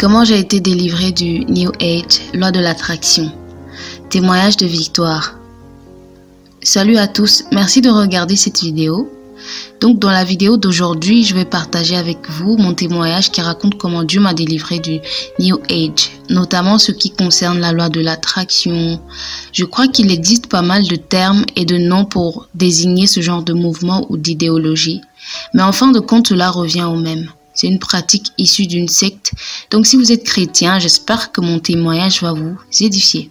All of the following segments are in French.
Comment j'ai été délivrée du New Age, loi de l'attraction. Témoignage de victoire. Salut à tous, merci de regarder cette vidéo. Donc dans la vidéo d'aujourd'hui, je vais partager avec vous mon témoignage qui raconte comment Dieu m'a délivré du New Age, notamment ce qui concerne la loi de l'attraction. Je crois qu'il existe pas mal de termes et de noms pour désigner ce genre de mouvement ou d'idéologie, mais en fin de compte, cela revient au même. C'est une pratique issue d'une secte, donc si vous êtes chrétien, j'espère que mon témoignage va vous édifier.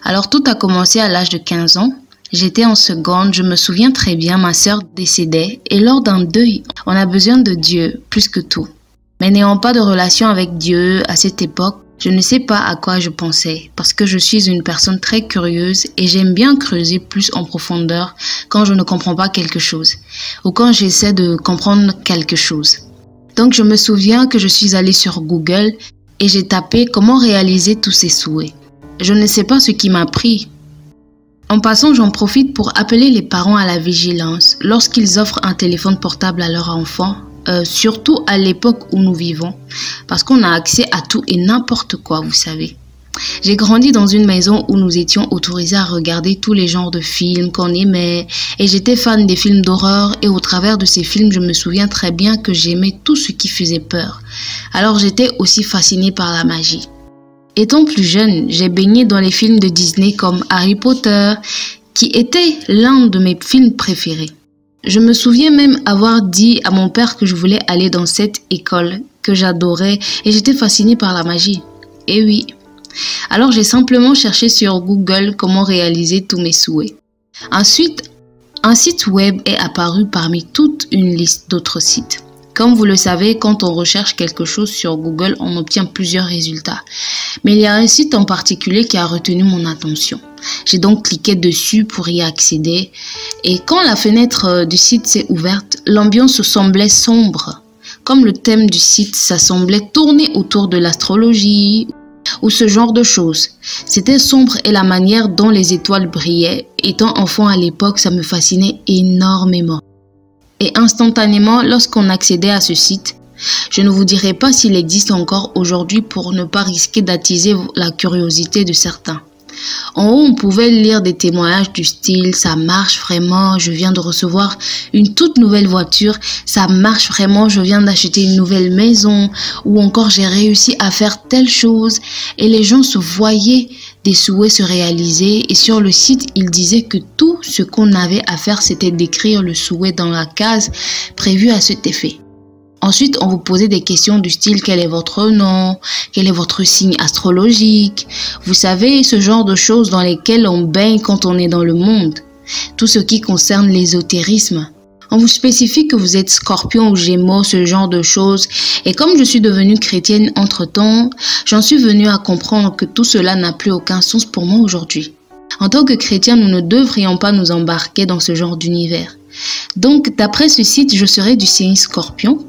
Alors tout a commencé à l'âge de 15 ans. J'étais en seconde, je me souviens très bien, ma sœur décédait et lors d'un deuil, on a besoin de Dieu plus que tout. Mais n'ayant pas de relation avec Dieu à cette époque, je ne sais pas à quoi je pensais parce que je suis une personne très curieuse et j'aime bien creuser plus en profondeur quand je ne comprends pas quelque chose ou quand j'essaie de comprendre quelque chose. Donc je me souviens que je suis allée sur Google et j'ai tapé comment réaliser tous ces souhaits. Je ne sais pas ce qui m'a pris. En passant, j'en profite pour appeler les parents à la vigilance lorsqu'ils offrent un téléphone portable à leur enfant, surtout à l'époque où nous vivons, parce qu'on a accès à tout et n'importe quoi, vous savez. J'ai grandi dans une maison où nous étions autorisés à regarder tous les genres de films qu'on aimait et j'étais fan des films d'horreur et au travers de ces films, je me souviens très bien que j'aimais tout ce qui faisait peur. Alors j'étais aussi fascinée par la magie. Étant plus jeune, j'ai baigné dans les films de Disney comme Harry Potter, qui était l'un de mes films préférés. Je me souviens même avoir dit à mon père que je voulais aller dans cette école que j'adorais et j'étais fascinée par la magie. Et oui. Alors j'ai simplement cherché sur Google comment réaliser tous mes souhaits. Ensuite, un site web est apparu parmi toute une liste d'autres sites. Comme vous le savez, quand on recherche quelque chose sur Google, on obtient plusieurs résultats. Mais il y a un site en particulier qui a retenu mon attention. J'ai donc cliqué dessus pour y accéder. Et quand la fenêtre du site s'est ouverte, l'ambiance semblait sombre. Comme le thème du site, ça semblait tourner autour de l'astrologie ou ce genre de choses. C'était sombre et la manière dont les étoiles brillaient. Étant enfant à l'époque, ça me fascinait énormément. Et instantanément, lorsqu'on accédait à ce site, je ne vous dirai pas s'il existe encore aujourd'hui pour ne pas risquer d'attiser la curiosité de certains. En haut, on pouvait lire des témoignages du style « ça marche vraiment, je viens de recevoir une toute nouvelle voiture, ça marche vraiment, je viens d'acheter une nouvelle maison » ou encore « j'ai réussi à faire telle chose » et les gens se voyaient des souhaits se réaliser et sur le site, ils disaient que tout ce qu'on avait à faire, c'était d'écrire le souhait dans la case prévue à cet effet. Ensuite, on vous posait des questions du style « quel est votre nom ? Quel est votre signe astrologique ?» Vous savez, ce genre de choses dans lesquelles on baigne quand on est dans le monde. Tout ce qui concerne l'ésotérisme. On vous spécifie que vous êtes scorpion ou gémeaux, ce genre de choses. Et comme je suis devenue chrétienne entre-temps, j'en suis venue à comprendre que tout cela n'a plus aucun sens pour moi aujourd'hui. En tant que chrétien, nous ne devrions pas nous embarquer dans ce genre d'univers. Donc, d'après ce site, je serai du signe scorpion.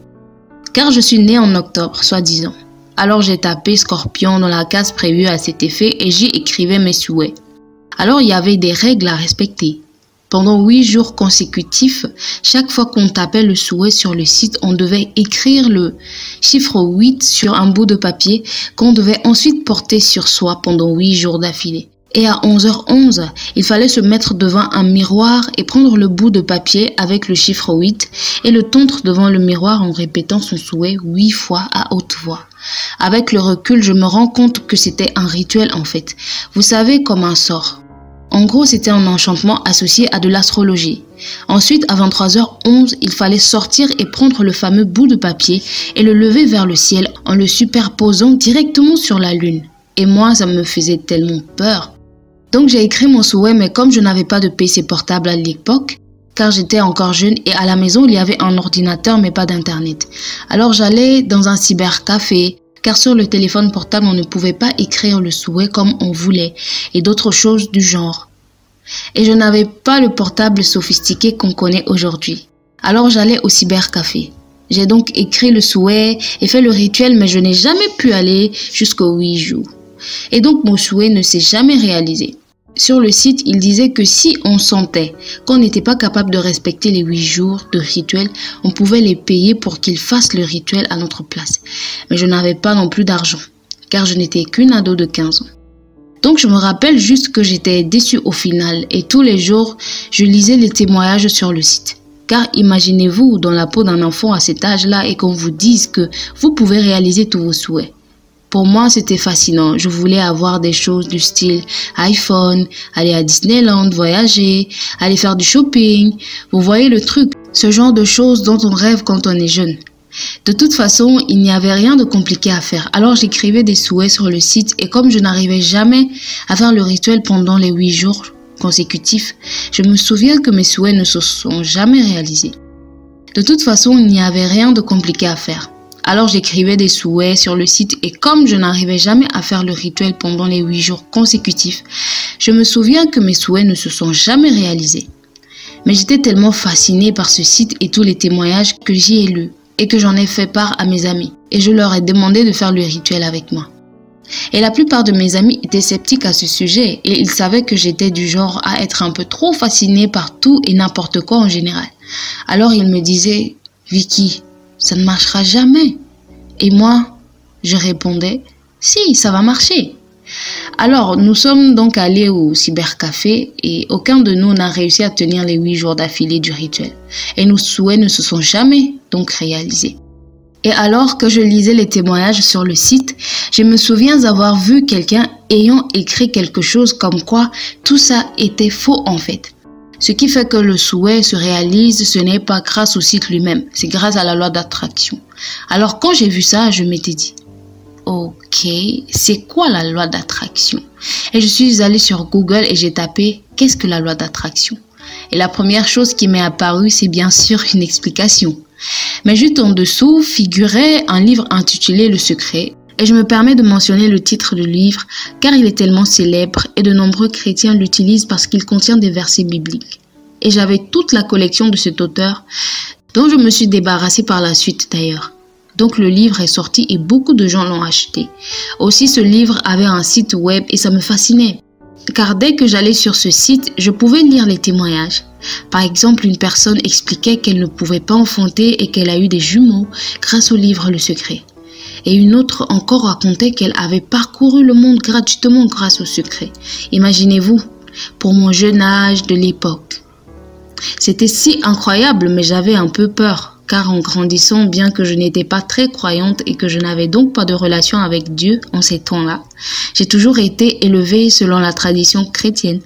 Car je suis née en octobre, soi-disant. Alors j'ai tapé Scorpion dans la case prévue à cet effet et j'y écrivais mes souhaits. Alors il y avait des règles à respecter. Pendant 8 jours consécutifs, chaque fois qu'on tapait le souhait sur le site, on devait écrire le chiffre 8 sur un bout de papier qu'on devait ensuite porter sur soi pendant 8 jours d'affilée. Et à 11h11, il fallait se mettre devant un miroir et prendre le bout de papier avec le chiffre 8 et le tondre devant le miroir en répétant son souhait 8 fois à haute voix. Avec le recul, je me rends compte que c'était un rituel en fait. Vous savez, comme un sort. En gros, c'était un enchantement associé à de l'astrologie. Ensuite, à 23h11, il fallait sortir et prendre le fameux bout de papier et le lever vers le ciel en le superposant directement sur la lune. Et moi, ça me faisait tellement peur. Donc j'ai écrit mon souhait, mais comme je n'avais pas de PC portable à l'époque, car j'étais encore jeune et à la maison il y avait un ordinateur mais pas d'internet. Alors j'allais dans un cybercafé, car sur le téléphone portable on ne pouvait pas écrire le souhait comme on voulait et d'autres choses du genre. Et je n'avais pas le portable sophistiqué qu'on connaît aujourd'hui. Alors j'allais au cybercafé. J'ai donc écrit le souhait et fait le rituel mais je n'ai jamais pu aller jusqu'aux 8 jours. Et donc mon souhait ne s'est jamais réalisé. Sur le site, il disait que si on sentait qu'on n'était pas capable de respecter les 8 jours de rituel, on pouvait les payer pour qu'ils fassent le rituel à notre place. Mais je n'avais pas non plus d'argent. car je n'étais qu'une ado de 15 ans. Donc je me rappelle juste que j'étais déçue au final et tous les jours, je lisais les témoignages sur le site. Car imaginez-vous dans la peau d'un enfant à cet âge-là et qu'on vous dise que vous pouvez réaliser tous vos souhaits. Pour moi, c'était fascinant. Je voulais avoir des choses du style iPhone, aller à Disneyland, voyager, aller faire du shopping. Vous voyez le truc, ce genre de choses dont on rêve quand on est jeune. De toute façon, il n'y avait rien de compliqué à faire. Alors j'écrivais des souhaits sur le site et comme je n'arrivais jamais à faire le rituel pendant les 8 jours consécutifs, je me souviens que mes souhaits ne se sont jamais réalisés. De toute façon, il n'y avait rien de compliqué à faire. Alors j'écrivais des souhaits sur le site et comme je n'arrivais jamais à faire le rituel pendant les 8 jours consécutifs, je me souviens que mes souhaits ne se sont jamais réalisés. Mais j'étais tellement fascinée par ce site et tous les témoignages que j'y ai lus et que j'en ai fait part à mes amis et je leur ai demandé de faire le rituel avec moi. Et la plupart de mes amis étaient sceptiques à ce sujet et ils savaient que j'étais du genre à être un peu trop fascinée par tout et n'importe quoi en général. Alors ils me disaient « Vicky, ça ne marchera jamais ». Et moi, je répondais « Si, ça va marcher ». Alors, nous sommes donc allés au cybercafé et aucun de nous n'a réussi à tenir les 8 jours d'affilée du rituel. Et nos souhaits ne se sont jamais donc réalisés. Et alors que je lisais les témoignages sur le site, je me souviens avoir vu quelqu'un ayant écrit quelque chose comme quoi tout ça était faux en fait. Ce qui fait que le souhait se réalise, ce n'est pas grâce au site lui-même, c'est grâce à la loi d'attraction. Alors quand j'ai vu ça, je m'étais dit ok, c'est quoi la loi d'attraction? Et je suis allée sur Google et j'ai tapé « Qu'est-ce que la loi d'attraction ?» Et la première chose qui m'est apparue, c'est bien sûr une explication. Mais juste en dessous figurait un livre intitulé « Le secret ». Et je me permets de mentionner le titre du livre car il est tellement célèbre et de nombreux chrétiens l'utilisent parce qu'il contient des versets bibliques. Et j'avais toute la collection de cet auteur dont je me suis débarrassée par la suite d'ailleurs. Donc le livre est sorti et beaucoup de gens l'ont acheté. Aussi ce livre avait un site web et ça me fascinait. Car dès que j'allais sur ce site, je pouvais lire les témoignages. Par exemple, une personne expliquait qu'elle ne pouvait pas enfanter et qu'elle a eu des jumeaux grâce au livre Le Secret. Et une autre encore racontait qu'elle avait parcouru le monde gratuitement grâce au secret. Imaginez-vous, pour mon jeune âge de l'époque. C'était si incroyable, mais j'avais un peu peur. Car en grandissant, bien que je n'étais pas très croyante et que je n'avais donc pas de relation avec Dieu en ces temps-là, j'ai toujours été élevée selon la tradition chrétienne.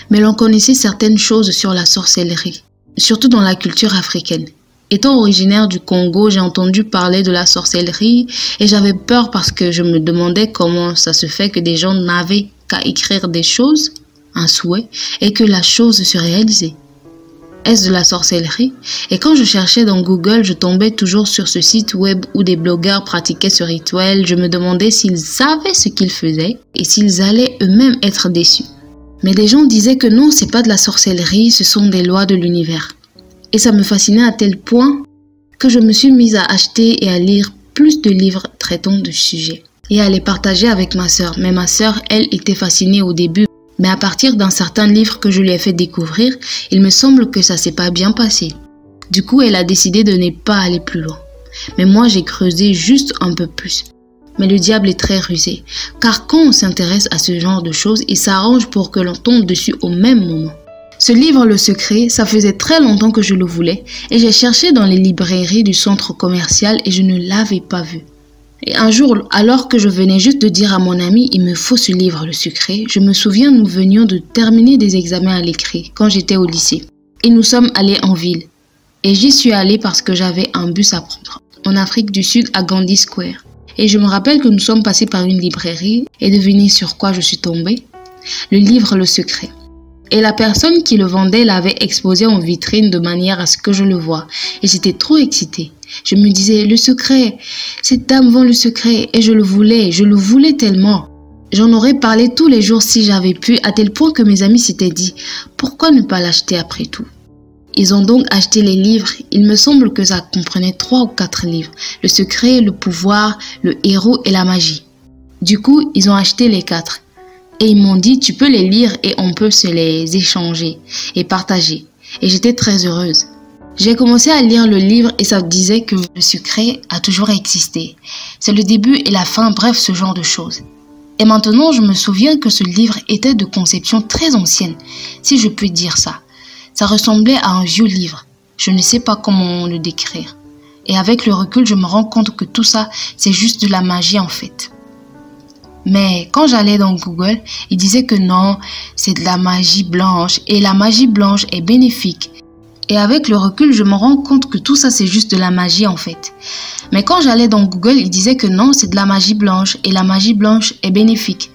Mais l'on connaissait certaines choses sur la sorcellerie, surtout dans la culture africaine. Étant originaire du Congo, j'ai entendu parler de la sorcellerie et j'avais peur parce que je me demandais comment ça se fait que des gens n'avaient qu'à écrire des choses, un souhait, et que la chose se réalisait. Est-ce de la sorcellerie? Et quand je cherchais dans Google, je tombais toujours sur ce site web où des blogueurs pratiquaient ce rituel. Je me demandais s'ils savaient ce qu'ils faisaient et s'ils allaient eux-mêmes être déçus. Mais des gens disaient que non, c'est pas de la sorcellerie, ce sont des lois de l'univers. Et ça me fascinait à tel point que je me suis mise à acheter et à lire plus de livres traitant du sujet et à les partager avec ma sœur. Mais ma sœur, elle, était fascinée au début. Mais à partir d'un certain livre que je lui ai fait découvrir, il me semble que ça s'est pas bien passé. Du coup, elle a décidé de ne pas aller plus loin. Mais moi, j'ai creusé juste un peu plus. Mais le diable est très rusé, car quand on s'intéresse à ce genre de choses, il s'arrange pour que l'on tombe dessus au même moment. Ce livre, Le Secret, ça faisait très longtemps que je le voulais, et j'ai cherché dans les librairies du centre commercial et je ne l'avais pas vu. Et un jour, alors que je venais juste de dire à mon ami « Il me faut ce livre, Le Secret », je me souviens nous venions de terminer des examens à l'écrit quand j'étais au lycée. Et nous sommes allés en ville. Et j'y suis allée parce que j'avais un bus à prendre, en Afrique du Sud à Gandhi Square. Et je me rappelle que nous sommes passés par une librairie et devinez sur quoi je suis tombée? Le livre Le Secret. Et la personne qui le vendait l'avait exposé en vitrine de manière à ce que je le voie. Et j'étais trop excitée. Je me disais, le secret, cette dame vend le secret. Et je le voulais tellement. J'en aurais parlé tous les jours si j'avais pu, à tel point que mes amis s'étaient dit, pourquoi ne pas l'acheter après tout? Ils ont donc acheté les livres. Il me semble que ça comprenait 3 ou 4 livres. Le secret, le pouvoir, le héros et la magie. Du coup, ils ont acheté les 4. Et ils m'ont dit, tu peux les lire et on peut se les échanger et partager. Et j'étais très heureuse. J'ai commencé à lire le livre et ça disait que le secret a toujours existé. C'est le début et la fin, bref, ce genre de choses. Et maintenant, je me souviens que ce livre était de conception très ancienne, si je peux dire ça. Ça ressemblait à un vieux livre. Je ne sais pas comment le décrire. Et avec le recul, je me rends compte que tout ça, c'est juste de la magie en fait. Mais quand j'allais dans Google, il disait que non, c'est de la magie blanche et la magie blanche est bénéfique. Et avec le recul, je me rends compte que tout ça, c'est juste de la magie en fait. Mais quand j'allais dans Google, il disait que non, c'est de la magie blanche et la magie blanche est bénéfique.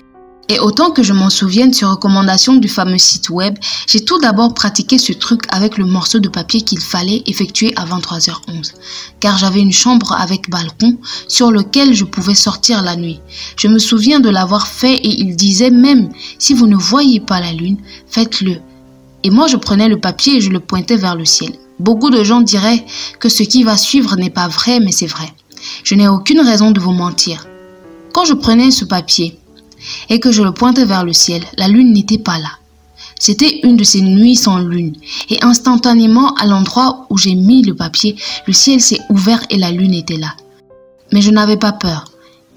Et autant que je m'en souvienne, sur recommandation du fameux site web, j'ai tout d'abord pratiqué ce truc avec le morceau de papier qu'il fallait effectuer à 23h11. Car j'avais une chambre avec balcon sur lequel je pouvais sortir la nuit. Je me souviens de l'avoir fait et il disait même, si vous ne voyez pas la lune, faites-le. Et moi je prenais le papier et je le pointais vers le ciel. Beaucoup de gens diraient que ce qui va suivre n'est pas vrai, mais c'est vrai. Je n'ai aucune raison de vous mentir. Quand je prenais ce papier et que je le pointais vers le ciel, la lune n'était pas là. C'était une de ces nuits sans lune. Et instantanément, à l'endroit où j'ai mis le papier, le ciel s'est ouvert et la lune était là. Mais je n'avais pas peur.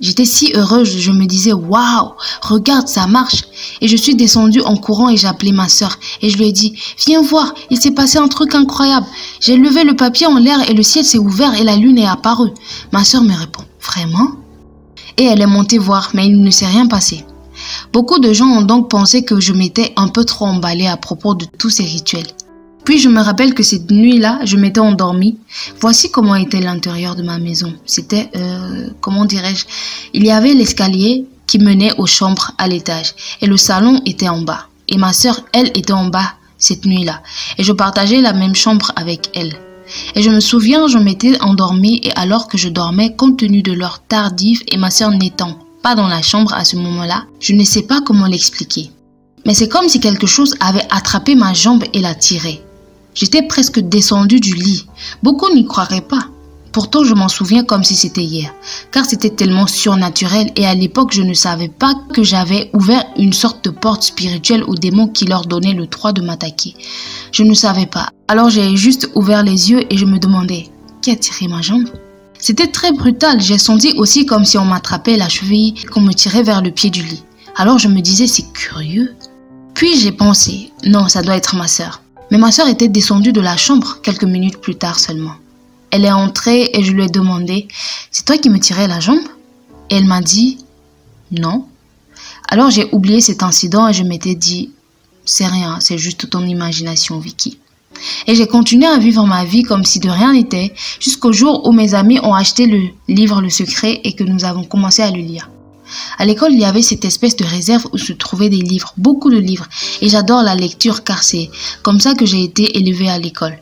J'étais si heureuse, je me disais « Waouh, regarde, ça marche !» Et je suis descendue en courant et j'ai appelé ma sœur. Et je lui ai dit « Viens voir, il s'est passé un truc incroyable. J'ai levé le papier en l'air et le ciel s'est ouvert et la lune est apparue. » Ma sœur me répond « Vraiment ?» Et elle est montée voir, mais il ne s'est rien passé. Beaucoup de gens ont donc pensé que je m'étais un peu trop emballée à propos de tous ces rituels. Puis je me rappelle que cette nuit-là, je m'étais endormie. Voici comment était l'intérieur de ma maison. C'était, comment dirais-je, il y avait l'escalier qui menait aux chambres à l'étage et le salon était en bas. Et ma sœur, elle, était en bas cette nuit-là. Et je partageais la même chambre avec elle. Et je me souviens, je m'étais endormie et alors que je dormais, compte tenu de l'heure tardive et ma sœur n'étant pas dans la chambre à ce moment-là, je ne sais pas comment l'expliquer. Mais c'est comme si quelque chose avait attrapé ma jambe et la tiré. J'étais presque descendue du lit. Beaucoup n'y croiraient pas. Pourtant, je m'en souviens comme si c'était hier, car c'était tellement surnaturel et à l'époque, je ne savais pas que j'avais ouvert une sorte de porte spirituelle aux démons qui leur donnaient le droit de m'attaquer. Je ne savais pas. Alors j'ai juste ouvert les yeux et je me demandais, qui a tiré ma jambe? C'était très brutal. J'ai senti aussi comme si on m'attrapait la cheville, qu'on me tirait vers le pied du lit. Alors je me disais, c'est curieux. Puis j'ai pensé, non, ça doit être ma sœur. Mais ma sœur était descendue de la chambre quelques minutes plus tard seulement. Elle est entrée et je lui ai demandé « C'est toi qui me tirais la jambe ?» Et elle m'a dit « Non ». Alors j'ai oublié cet incident et je m'étais dit « C'est rien, c'est juste ton imagination, Vicky ». Et j'ai continué à vivre ma vie comme si de rien n'était jusqu'au jour où mes amis ont acheté le livre Le Secret et que nous avons commencé à le lire. À l'école, il y avait cette espèce de réserve où se trouvaient des livres, beaucoup de livres. Et j'adore la lecture car c'est comme ça que j'ai été élevée à l'école.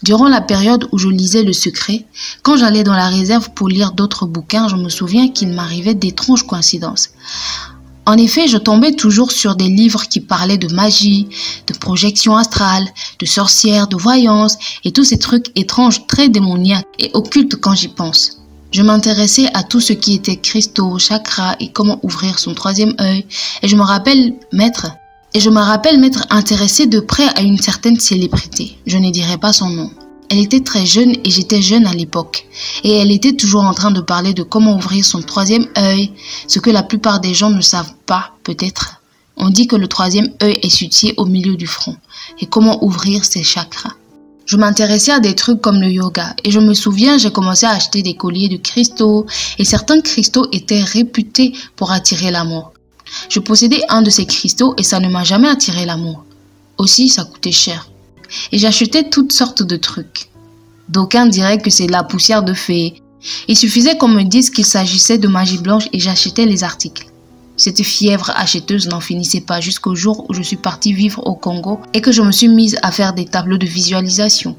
Durant la période où je lisais Le Secret, quand j'allais dans la réserve pour lire d'autres bouquins, je me souviens qu'il m'arrivait d'étranges coïncidences. En effet, je tombais toujours sur des livres qui parlaient de magie, de projection astrale, de sorcières, de voyance et tous ces trucs étranges, très démoniaques et occultes quand j'y pense. Je m'intéressais à tout ce qui était cristaux, chakras et comment ouvrir son troisième œil. Et je me rappelle m'être intéressée de près à une certaine célébrité. Je ne dirai pas son nom. Elle était très jeune et j'étais jeune à l'époque. Et elle était toujours en train de parler de comment ouvrir son troisième œil, ce que la plupart des gens ne savent pas, peut-être. On dit que le troisième œil est situé au milieu du front. Et comment ouvrir ses chakras. Je m'intéressais à des trucs comme le yoga et je me souviens, j'ai commencé à acheter des colliers de cristaux et certains cristaux étaient réputés pour attirer l'amour. Je possédais un de ces cristaux et ça ne m'a jamais attiré l'amour. Aussi, ça coûtait cher. Et j'achetais toutes sortes de trucs. D'aucuns diraient que c'est de la poussière de fée. Il suffisait qu'on me dise qu'il s'agissait de magie blanche et j'achetais les articles. Cette fièvre acheteuse n'en finissait pas jusqu'au jour où je suis partie vivre au Congo et que je me suis mise à faire des tableaux de visualisation.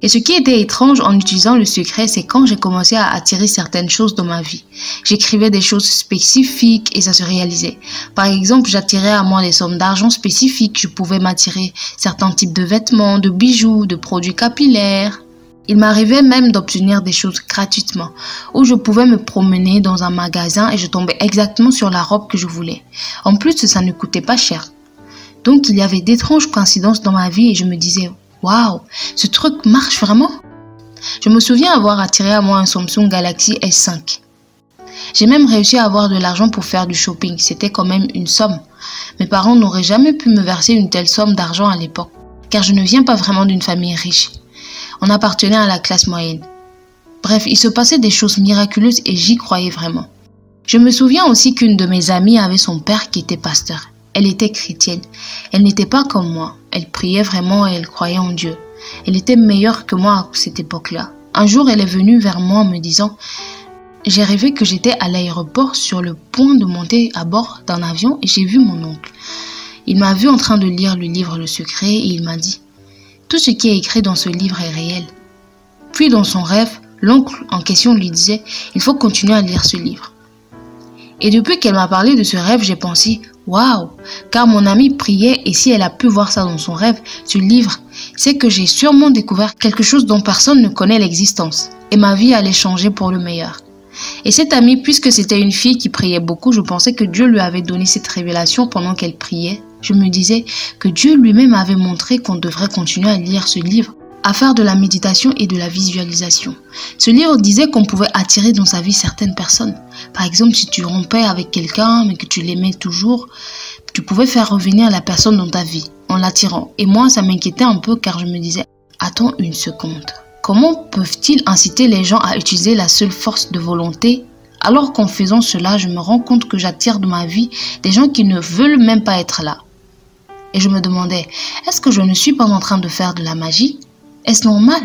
Et ce qui était étrange en utilisant Le Secret, c'est quand j'ai commencé à attirer certaines choses dans ma vie. J'écrivais des choses spécifiques et ça se réalisait. Par exemple, j'attirais à moi des sommes d'argent spécifiques. Je pouvais m'attirer certains types de vêtements, de bijoux, de produits capillaires. Il m'arrivait même d'obtenir des choses gratuitement, où je pouvais me promener dans un magasin et je tombais exactement sur la robe que je voulais. En plus, ça ne coûtait pas cher. Donc, il y avait d'étranges coïncidences dans ma vie et je me disais « Waouh, ce truc marche vraiment ?» Je me souviens avoir attiré à moi un Samsung Galaxy S5. J'ai même réussi à avoir de l'argent pour faire du shopping. C'était quand même une somme. Mes parents n'auraient jamais pu me verser une telle somme d'argent à l'époque, car je ne viens pas vraiment d'une famille riche. On appartenait à la classe moyenne. Bref, il se passait des choses miraculeuses et j'y croyais vraiment. Je me souviens aussi qu'une de mes amies avait son père qui était pasteur. Elle était chrétienne. Elle n'était pas comme moi. Elle priait vraiment et elle croyait en Dieu. Elle était meilleure que moi à cette époque-là. Un jour, elle est venue vers moi en me disant « J'ai rêvé que j'étais à l'aéroport sur le point de monter à bord d'un avion et j'ai vu mon oncle. Il m'a vu en train de lire le livre Le Secret et il m'a dit « Tout ce qui est écrit dans ce livre est réel. » Puis dans son rêve, l'oncle en question lui disait « Il faut continuer à lire ce livre. » Et depuis qu'elle m'a parlé de ce rêve, j'ai pensé « Waouh !» Car mon amie priait et si elle a pu voir ça dans son rêve, ce livre, c'est que j'ai sûrement découvert quelque chose dont personne ne connaît l'existence. Et ma vie allait changer pour le meilleur. Et cette amie, puisque c'était une fille qui priait beaucoup, je pensais que Dieu lui avait donné cette révélation pendant qu'elle priait. Je me disais que Dieu lui-même avait montré qu'on devrait continuer à lire ce livre, à faire de la méditation et de la visualisation. Ce livre disait qu'on pouvait attirer dans sa vie certaines personnes. Par exemple, si tu rompais avec quelqu'un mais que tu l'aimais toujours, tu pouvais faire revenir la personne dans ta vie en l'attirant. Et moi, ça m'inquiétait un peu car je me disais « Attends une seconde. Comment peuvent-ils inciter les gens à utiliser la seule force de volonté alors qu'en faisant cela, je me rends compte que j'attire dans ma vie des gens qui ne veulent même pas être là. » Et je me demandais « Est-ce que je ne suis pas en train de faire de la magie ? Est-ce normal ?»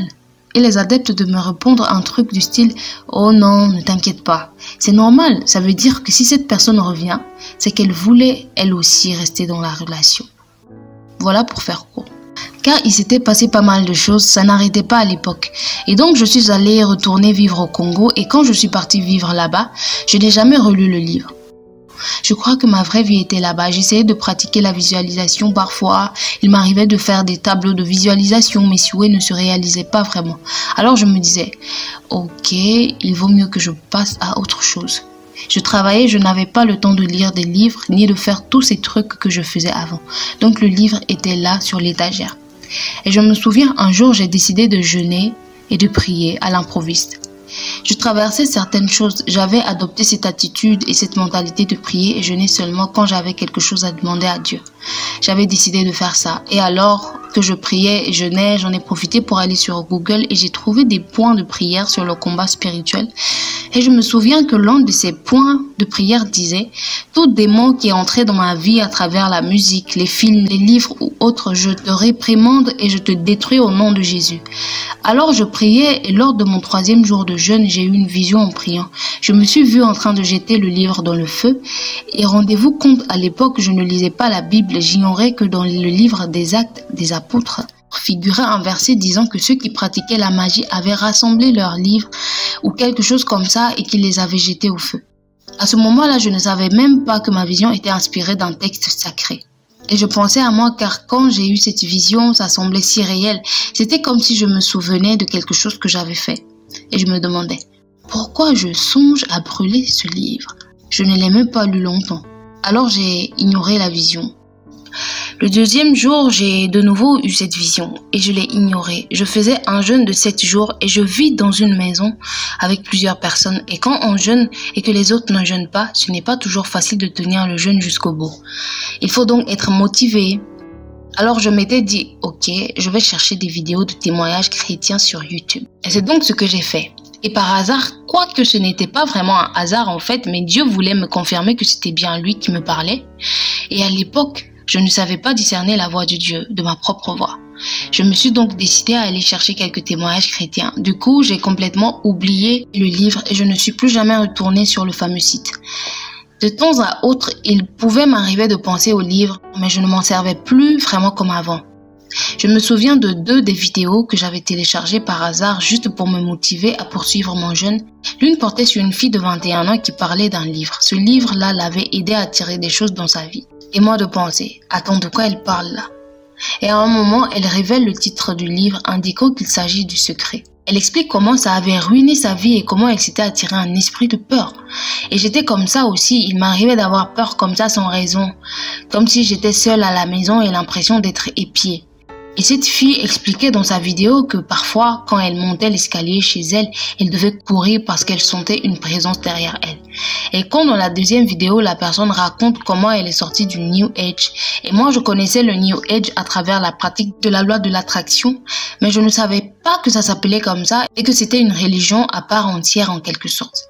Et les adeptes de me répondre un truc du style « Oh non, ne t'inquiète pas. C'est normal, ça veut dire que si cette personne revient, c'est qu'elle voulait elle aussi rester dans la relation. » Voilà pour faire court. Car il s'était passé pas mal de choses, ça n'arrêtait pas à l'époque. Et donc je suis allée retourner vivre au Congo et quand je suis partie vivre là-bas, je n'ai jamais relu le livre. Je crois que ma vraie vie était là-bas. J'essayais de pratiquer la visualisation parfois. Il m'arrivait de faire des tableaux de visualisation. Mes souhaits ne se réalisaient pas vraiment. Alors je me disais, ok, il vaut mieux que je passe à autre chose. Je travaillais, je n'avais pas le temps de lire des livres ni de faire tous ces trucs que je faisais avant. Donc le livre était là sur l'étagère. Et je me souviens, un jour, j'ai décidé de jeûner et de prier à l'improviste. Je traversais certaines choses, j'avais adopté cette attitude et cette mentalité de prier et jeûner seulement quand j'avais quelque chose à demander à Dieu. J'avais décidé de faire ça. Et alors que je priais et jeûnais, j'en ai profité pour aller sur Google et j'ai trouvé des points de prière sur le combat spirituel. Et je me souviens que l'un de ces points de prière disait « Tout démon qui est entré dans ma vie à travers la musique, les films, les livres ou autres, je te réprimande et je te détruis au nom de Jésus. » Alors je priais et lors de mon 3e jour de jeûne, j'ai eu une vision en priant. Je me suis vue en train de jeter le livre dans le feu et rendez-vous compte, à l'époque, je ne lisais pas la Bible, j'ignorais que dans le livre des Actes des Apôtres, figurait un verset disant que ceux qui pratiquaient la magie avaient rassemblé leurs livres ou quelque chose comme ça et qu'ils les avaient jetés au feu. À ce moment-là, je ne savais même pas que ma vision était inspirée d'un texte sacré. Et je pensais à moi car quand j'ai eu cette vision, ça semblait si réel. C'était comme si je me souvenais de quelque chose que j'avais fait. Et je me demandais, pourquoi je songe à brûler ce livre? Je ne l'ai même pas lu longtemps. Alors j'ai ignoré la vision. Le 2e jour, j'ai de nouveau eu cette vision et je l'ai ignorée. Je faisais un jeûne de 7 jours et je vis dans une maison avec plusieurs personnes. Et quand on jeûne et que les autres ne jeûnent pas, ce n'est pas toujours facile de tenir le jeûne jusqu'au bout. Il faut donc être motivé. Alors je m'étais dit, ok, je vais chercher des vidéos de témoignages chrétiens sur YouTube. Et c'est donc ce que j'ai fait. Et par hasard, quoique ce n'était pas vraiment un hasard en fait, mais Dieu voulait me confirmer que c'était bien lui qui me parlait. Et à l'époque, je ne savais pas discerner la voix de Dieu, de ma propre voix. Je me suis donc décidée à aller chercher quelques témoignages chrétiens. Du coup, j'ai complètement oublié le livre et je ne suis plus jamais retournée sur le fameux site. De temps à autre, il pouvait m'arriver de penser au livre, mais je ne m'en servais plus vraiment comme avant. Je me souviens de 2 des vidéos que j'avais téléchargées par hasard juste pour me motiver à poursuivre mon jeûne. L'une portait sur une fille de 21 ans qui parlait d'un livre. Ce livre-là l'avait aidé à tirer des choses dans sa vie. Et moi de penser, attends, de quoi elle parle là? Et à un moment, elle révèle le titre du livre indiquant qu'il s'agit du secret. Elle explique comment ça avait ruiné sa vie et comment elle s'était attiré un esprit de peur. Et j'étais comme ça aussi, il m'arrivait d'avoir peur comme ça sans raison. Comme si j'étais seule à la maison et l'impression d'être épiée. Et cette fille expliquait dans sa vidéo que parfois, quand elle montait l'escalier chez elle, elle devait courir parce qu'elle sentait une présence derrière elle. Et quand dans la deuxième vidéo, la personne raconte comment elle est sortie du New Age. Et moi, je connaissais le New Age à travers la pratique de la loi de l'attraction, mais je ne savais pas que ça s'appelait comme ça et que c'était une religion à part entière en quelque sorte.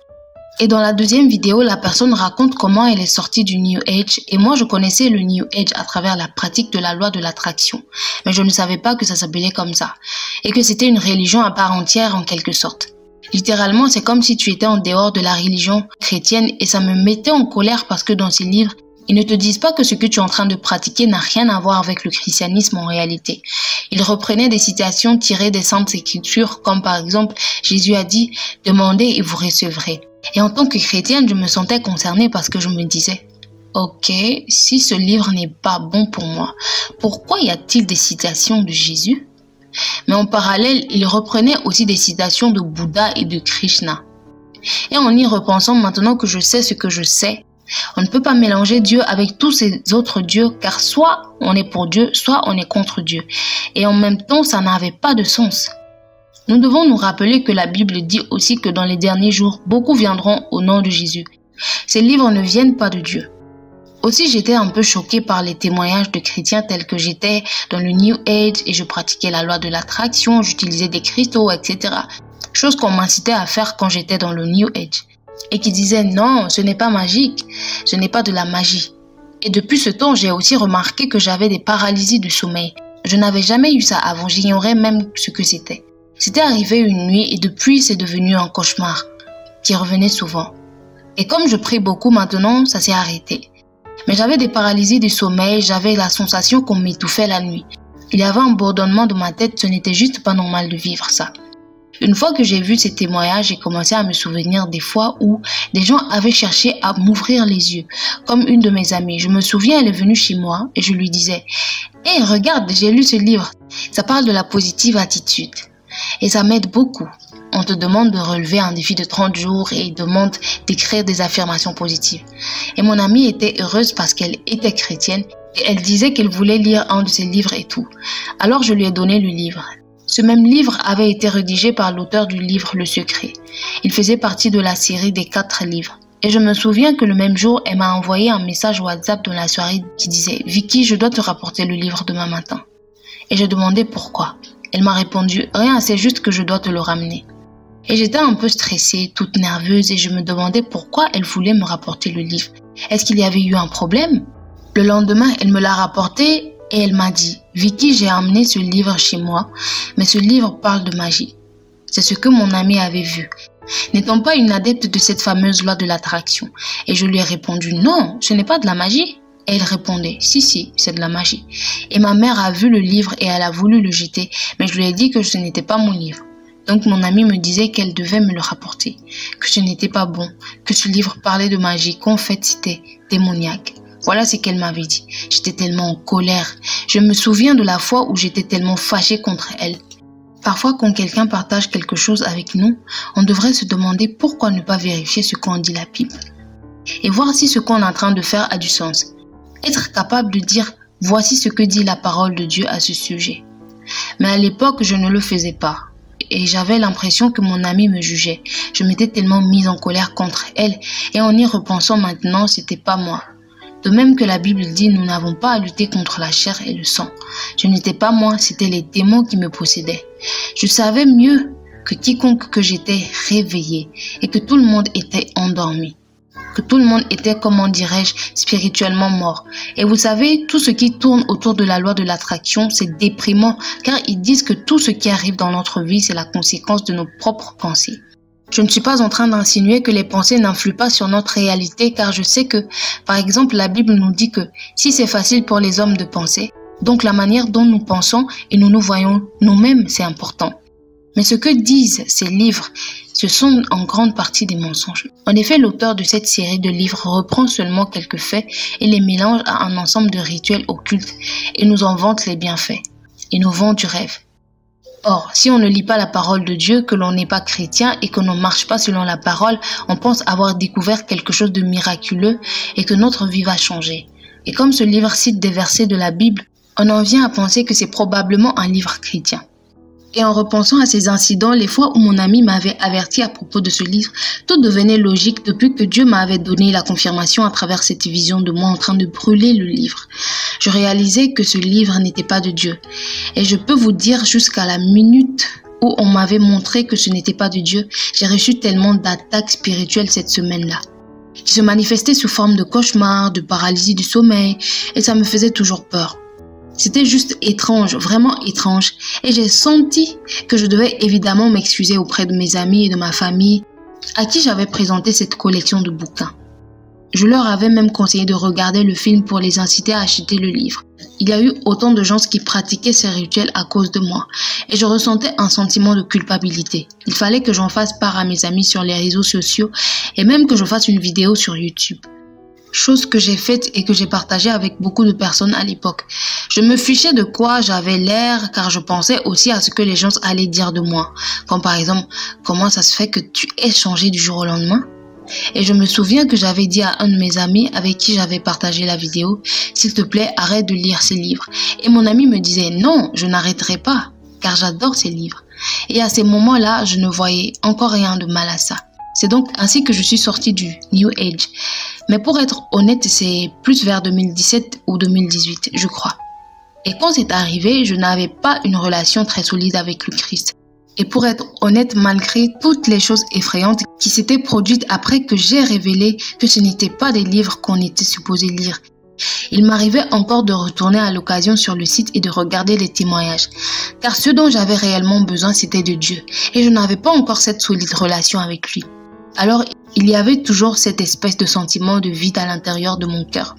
Et dans la deuxième vidéo, la personne raconte comment elle est sortie du New Age. Et moi, je connaissais le New Age à travers la pratique de la loi de l'attraction. Mais je ne savais pas que ça s'appelait comme ça. Et que c'était une religion à part entière en quelque sorte. Littéralement, c'est comme si tu étais en dehors de la religion chrétienne. Et ça me mettait en colère parce que dans ces livres, ils ne te disent pas que ce que tu es en train de pratiquer n'a rien à voir avec le christianisme en réalité. Ils reprenaient des citations tirées des Saintes Écritures, comme par exemple, Jésus a dit « Demandez et vous recevrez ». Et en tant que chrétienne, je me sentais concernée parce que je me disais « Ok, si ce livre n'est pas bon pour moi, pourquoi y a-t-il des citations de Jésus ?» Mais en parallèle, il reprenait aussi des citations de Bouddha et de Krishna. Et en y repensant, maintenant que je sais ce que je sais, on ne peut pas mélanger Dieu avec tous ces autres dieux, car soit on est pour Dieu, soit on est contre Dieu. Et en même temps, ça n'avait pas de sens. Nous devons nous rappeler que la Bible dit aussi que dans les derniers jours, beaucoup viendront au nom de Jésus. Ces livres ne viennent pas de Dieu. Aussi, j'étais un peu choquée par les témoignages de chrétiens tels que j'étais dans le New Age et je pratiquais la loi de l'attraction, j'utilisais des cristaux, etc. Chose qu'on m'incitait à faire quand j'étais dans le New Age. Et qui disaient non, ce n'est pas magique, ce n'est pas de la magie. Et depuis ce temps, j'ai aussi remarqué que j'avais des paralysies du sommeil. Je n'avais jamais eu ça avant, j'ignorais même ce que c'était. C'était arrivé une nuit et depuis c'est devenu un cauchemar qui revenait souvent. Et comme je prie beaucoup maintenant, ça s'est arrêté. Mais j'avais des paralysies du sommeil, j'avais la sensation qu'on m'étouffait la nuit. Il y avait un bourdonnement dans ma tête, ce n'était juste pas normal de vivre ça. Une fois que j'ai vu ces témoignages, j'ai commencé à me souvenir des fois où des gens avaient cherché à m'ouvrir les yeux, comme une de mes amies. Je me souviens, elle est venue chez moi et je lui disais « Hey, regarde, j'ai lu ce livre, ça parle de la positive attitude. » Et ça m'aide beaucoup. On te demande de relever un défi de 30 jours et demande d'écrire des affirmations positives. Et mon amie était heureuse parce qu'elle était chrétienne et elle disait qu'elle voulait lire un de ses livres et tout. Alors je lui ai donné le livre. Ce même livre avait été rédigé par l'auteur du livre Le Secret. Il faisait partie de la série des 4 livres. Et je me souviens que le même jour, elle m'a envoyé un message WhatsApp dans la soirée qui disait « Vicky, je dois te rapporter le livre demain matin. » Et je demandais pourquoi. Elle m'a répondu « Rien, c'est juste que je dois te le ramener. » Et j'étais un peu stressée, toute nerveuse et je me demandais pourquoi elle voulait me rapporter le livre. Est-ce qu'il y avait eu un problème? Le lendemain, elle me l'a rapporté et elle m'a dit « Vicky, j'ai amené ce livre chez moi, mais ce livre parle de magie. » C'est ce que mon amie avait vu. N'étant pas une adepte de cette fameuse loi de l'attraction. Et je lui ai répondu « Non, ce n'est pas de la magie. » Et elle répondait « Si, c'est de la magie. » Et ma mère a vu le livre et elle a voulu le jeter, mais je lui ai dit que ce n'était pas mon livre. Donc mon amie me disait qu'elle devait me le rapporter, que ce n'était pas bon, que ce livre parlait de magie, qu'en fait c'était démoniaque. Voilà ce qu'elle m'avait dit. J'étais tellement en colère. Je me souviens de la fois où j'étais tellement fâchée contre elle. Parfois, quand quelqu'un partage quelque chose avec nous, on devrait se demander pourquoi ne pas vérifier ce qu'en dit la Bible. Et voir si ce qu'on est en train de faire a du sens. Être capable de dire « Voici ce que dit la parole de Dieu à ce sujet ». Mais à l'époque, je ne le faisais pas. Et j'avais l'impression que mon amie me jugeait. Je m'étais tellement mise en colère contre elle. Et en y repensant maintenant, c'était pas moi. De même que la Bible dit, nous n'avons pas à lutter contre la chair et le sang. Ce n'était pas moi, c'était les démons qui me possédaient. Je savais mieux que quiconque que j'étais réveillée et que tout le monde était endormi. Que tout le monde était, comment dirais-je, spirituellement mort. Et vous savez, tout ce qui tourne autour de la loi de l'attraction, c'est déprimant, car ils disent que tout ce qui arrive dans notre vie, c'est la conséquence de nos propres pensées. Je ne suis pas en train d'insinuer que les pensées n'influent pas sur notre réalité, car je sais que, par exemple, la Bible nous dit que si c'est facile pour les hommes de penser, donc la manière dont nous pensons et nous nous voyons nous-mêmes, c'est important. Mais ce que disent ces livres, ce sont en grande partie des mensonges. En effet, l'auteur de cette série de livres reprend seulement quelques faits et les mélange à un ensemble de rituels occultes et nous en vante les bienfaits. Il nous vend du rêve. Or, si on ne lit pas la parole de Dieu, que l'on n'est pas chrétien et que l'on ne marche pas selon la parole, on pense avoir découvert quelque chose de miraculeux et que notre vie va changer. Et comme ce livre cite des versets de la Bible, On en vient à penser que c'est probablement un livre chrétien. Et en repensant à ces incidents, les fois où mon ami m'avait averti à propos de ce livre, tout devenait logique depuis que Dieu m'avait donné la confirmation à travers cette vision de moi en train de brûler le livre. Je réalisais que ce livre n'était pas de Dieu. Et je peux vous dire, jusqu'à la minute où on m'avait montré que ce n'était pas de Dieu, j'ai reçu tellement d'attaques spirituelles cette semaine-là, qui se manifestaient sous forme de cauchemars, de paralysie du sommeil, et ça me faisait toujours peur. C'était juste étrange, vraiment étrange, et j'ai senti que je devais évidemment m'excuser auprès de mes amis et de ma famille à qui j'avais présenté cette collection de bouquins. Je leur avais même conseillé de regarder le film pour les inciter à acheter le livre. Il y a eu autant de gens qui pratiquaient ces rituels à cause de moi, et je ressentais un sentiment de culpabilité. Il fallait que j'en fasse part à mes amis sur les réseaux sociaux et même que je fasse une vidéo sur YouTube. Chose que j'ai faite et que j'ai partagée avec beaucoup de personnes à l'époque. Je me fichais de quoi j'avais l'air car je pensais aussi à ce que les gens allaient dire de moi. Comme par exemple, comment ça se fait que tu aies changé du jour au lendemain? Et je me souviens que j'avais dit à un de mes amis avec qui j'avais partagé la vidéo, s'il te plaît, arrête de lire ces livres. Et mon ami me disait, non, je n'arrêterai pas car j'adore ces livres. Et à ces moments-là, je ne voyais encore rien de mal à ça. C'est donc ainsi que je suis sortie du New Age. Mais pour être honnête, c'est plus vers 2017 ou 2018, je crois. Et quand c'est arrivé, je n'avais pas une relation très solide avec le Christ. Et pour être honnête, malgré toutes les choses effrayantes qui s'étaient produites après que j'ai révélé que ce n'étaient pas des livres qu'on était supposé lire, il m'arrivait encore de retourner à l'occasion sur le site et de regarder les témoignages. Car ce dont j'avais réellement besoin, c'était de Dieu. Et je n'avais pas encore cette solide relation avec lui. Alors, il y avait toujours cette espèce de sentiment de vide à l'intérieur de mon cœur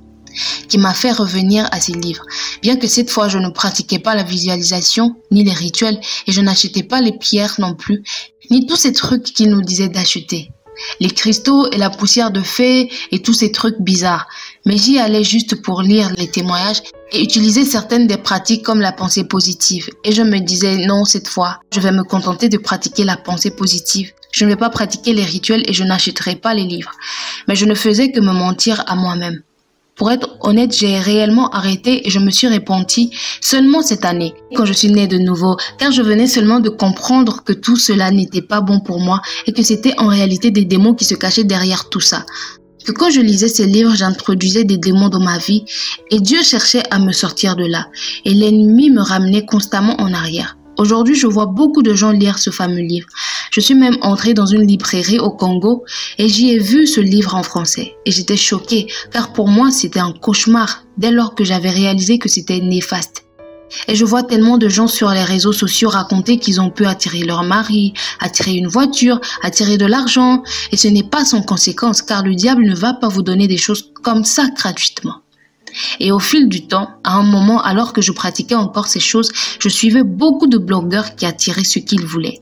qui m'a fait revenir à ces livres. Bien que cette fois, je ne pratiquais pas la visualisation, ni les rituels, et je n'achetais pas les pierres non plus, ni tous ces trucs qu'ils nous disaient d'acheter. Les cristaux et la poussière de fée et tous ces trucs bizarres. Mais j'y allais juste pour lire les témoignages et utiliser certaines des pratiques comme la pensée positive. Et je me disais, non, cette fois, je vais me contenter de pratiquer la pensée positive. Je ne vais pas pratiquer les rituels et je n'achèterai pas les livres. Mais je ne faisais que me mentir à moi-même. Pour être honnête, j'ai réellement arrêté et je me suis repentie seulement cette année, quand je suis née de nouveau, car je venais seulement de comprendre que tout cela n'était pas bon pour moi et que c'était en réalité des démons qui se cachaient derrière tout ça. Que quand je lisais ces livres, j'introduisais des démons dans ma vie et Dieu cherchait à me sortir de là. Et l'ennemi me ramenait constamment en arrière. Aujourd'hui, je vois beaucoup de gens lire ce fameux livre. Je suis même entrée dans une librairie au Congo et j'y ai vu ce livre en français. Et j'étais choquée car pour moi, c'était un cauchemar dès lors que j'avais réalisé que c'était néfaste. Et je vois tellement de gens sur les réseaux sociaux raconter qu'ils ont pu attirer leur mari, attirer une voiture, attirer de l'argent. Et ce n'est pas sans conséquence car le diable ne va pas vous donner des choses comme ça gratuitement. Et au fil du temps, à un moment, alors que je pratiquais encore ces choses, je suivais beaucoup de blogueurs qui attiraient ce qu'ils voulaient.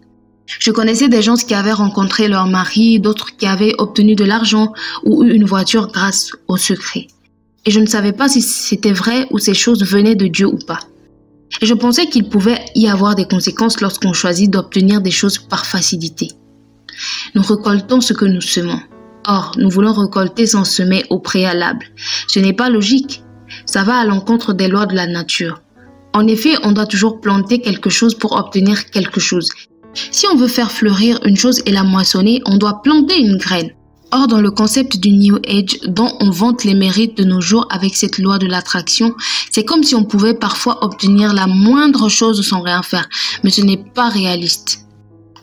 Je connaissais des gens qui avaient rencontré leur mari, d'autres qui avaient obtenu de l'argent ou eu une voiture grâce au secret. Et je ne savais pas si c'était vrai ou ces choses venaient de Dieu ou pas. Et je pensais qu'il pouvait y avoir des conséquences lorsqu'on choisit d'obtenir des choses par facilité. Nous récoltons ce que nous semons. Or, nous voulons récolter sans semer au préalable. Ce n'est pas logique. Ça va à l'encontre des lois de la nature. En effet, on doit toujours planter quelque chose pour obtenir quelque chose. Si on veut faire fleurir une chose et la moissonner, on doit planter une graine. Or, dans le concept du New Age, dont on vante les mérites de nos jours avec cette loi de l'attraction, c'est comme si on pouvait parfois obtenir la moindre chose sans rien faire. Mais ce n'est pas réaliste.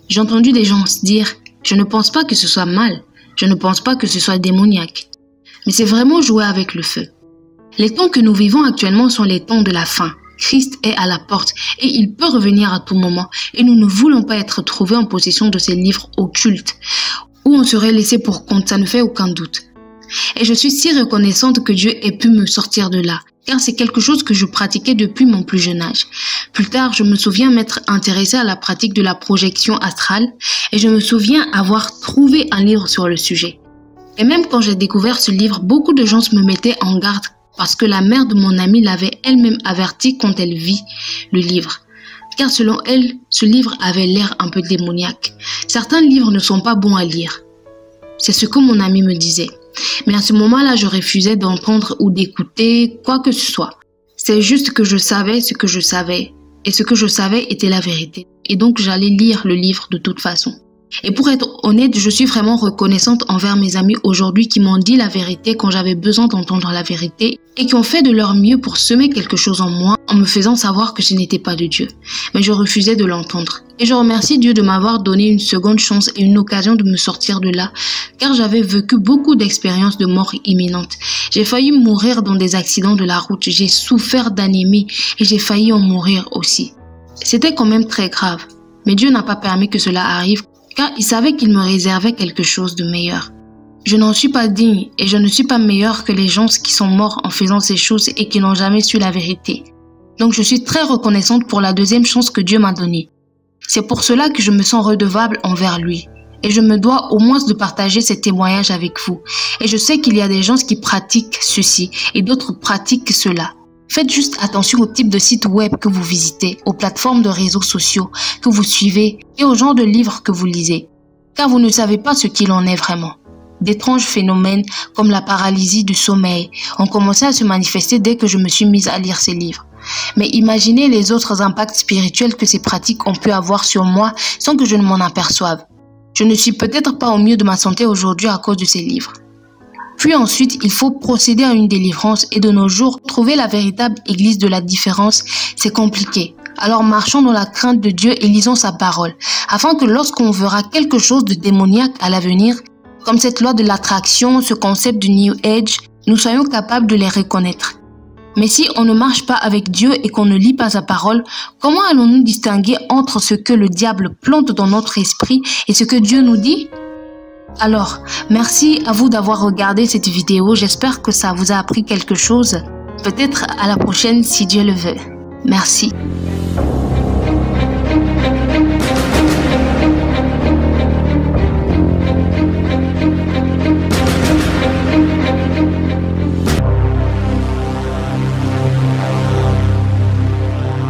J'ai entendu des gens se dire « Je ne pense pas que ce soit mal. Je ne pense pas que ce soit démoniaque. » Mais c'est vraiment jouer avec le feu. Les temps que nous vivons actuellement sont les temps de la fin. Christ est à la porte et il peut revenir à tout moment. Et nous ne voulons pas être trouvés en possession de ces livres occultes où on serait laissé pour compte, ça ne fait aucun doute. Et je suis si reconnaissante que Dieu ait pu me sortir de là, car c'est quelque chose que je pratiquais depuis mon plus jeune âge. Plus tard, je me souviens m'être intéressée à la pratique de la projection astrale et je me souviens avoir trouvé un livre sur le sujet. Et même quand j'ai découvert ce livre, beaucoup de gens me mettaient en garde parce que la mère de mon amie l'avait elle-même avertie quand elle vit le livre. Car selon elle, ce livre avait l'air un peu démoniaque. Certains livres ne sont pas bons à lire. C'est ce que mon amie me disait. Mais à ce moment-là, je refusais d'entendre ou d'écouter quoi que ce soit. C'est juste que je savais ce que je savais. Et ce que je savais était la vérité. Et donc j'allais lire le livre de toute façon. Et pour être honnête, je suis vraiment reconnaissante envers mes amis aujourd'hui qui m'ont dit la vérité quand j'avais besoin d'entendre la vérité et qui ont fait de leur mieux pour semer quelque chose en moi en me faisant savoir que ce n'était pas de Dieu. Mais je refusais de l'entendre. Et je remercie Dieu de m'avoir donné une seconde chance et une occasion de me sortir de là, car j'avais vécu beaucoup d'expériences de mort imminente. J'ai failli mourir dans des accidents de la route, j'ai souffert d'anémie et j'ai failli en mourir aussi. C'était quand même très grave, mais Dieu n'a pas permis que cela arrive, car il savait qu'il me réservait quelque chose de meilleur. Je n'en suis pas digne et je ne suis pas meilleure que les gens qui sont morts en faisant ces choses et qui n'ont jamais su la vérité. Donc je suis très reconnaissante pour la deuxième chance que Dieu m'a donnée. C'est pour cela que je me sens redevable envers lui. Et je me dois au moins de partager ces témoignages avec vous. Et je sais qu'il y a des gens qui pratiquent ceci et d'autres pratiquent cela. Faites juste attention au type de site web que vous visitez, aux plateformes de réseaux sociaux que vous suivez et au genre de livres que vous lisez. Car vous ne savez pas ce qu'il en est vraiment. D'étranges phénomènes comme la paralysie du sommeil ont commencé à se manifester dès que je me suis mise à lire ces livres. Mais imaginez les autres impacts spirituels que ces pratiques ont pu avoir sur moi sans que je ne m'en aperçoive. Je ne suis peut-être pas au mieux de ma santé aujourd'hui à cause de ces livres. Puis ensuite, il faut procéder à une délivrance et de nos jours, trouver la véritable église de la différence, c'est compliqué. Alors marchons dans la crainte de Dieu et lisons sa parole, afin que lorsqu'on verra quelque chose de démoniaque à l'avenir, comme cette loi de l'attraction, ce concept du New Age, nous soyons capables de les reconnaître. Mais si on ne marche pas avec Dieu et qu'on ne lit pas sa parole, comment allons-nous distinguer entre ce que le diable plante dans notre esprit et ce que Dieu nous dit ? Alors, merci à vous d'avoir regardé cette vidéo. J'espère que ça vous a appris quelque chose. Peut-être à la prochaine si Dieu le veut. Merci.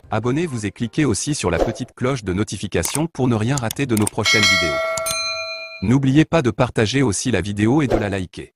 Abonnez-vous et cliquez aussi sur la petite cloche de notification pour ne rien rater de nos prochaines vidéos. N'oubliez pas de partager aussi la vidéo et de la liker.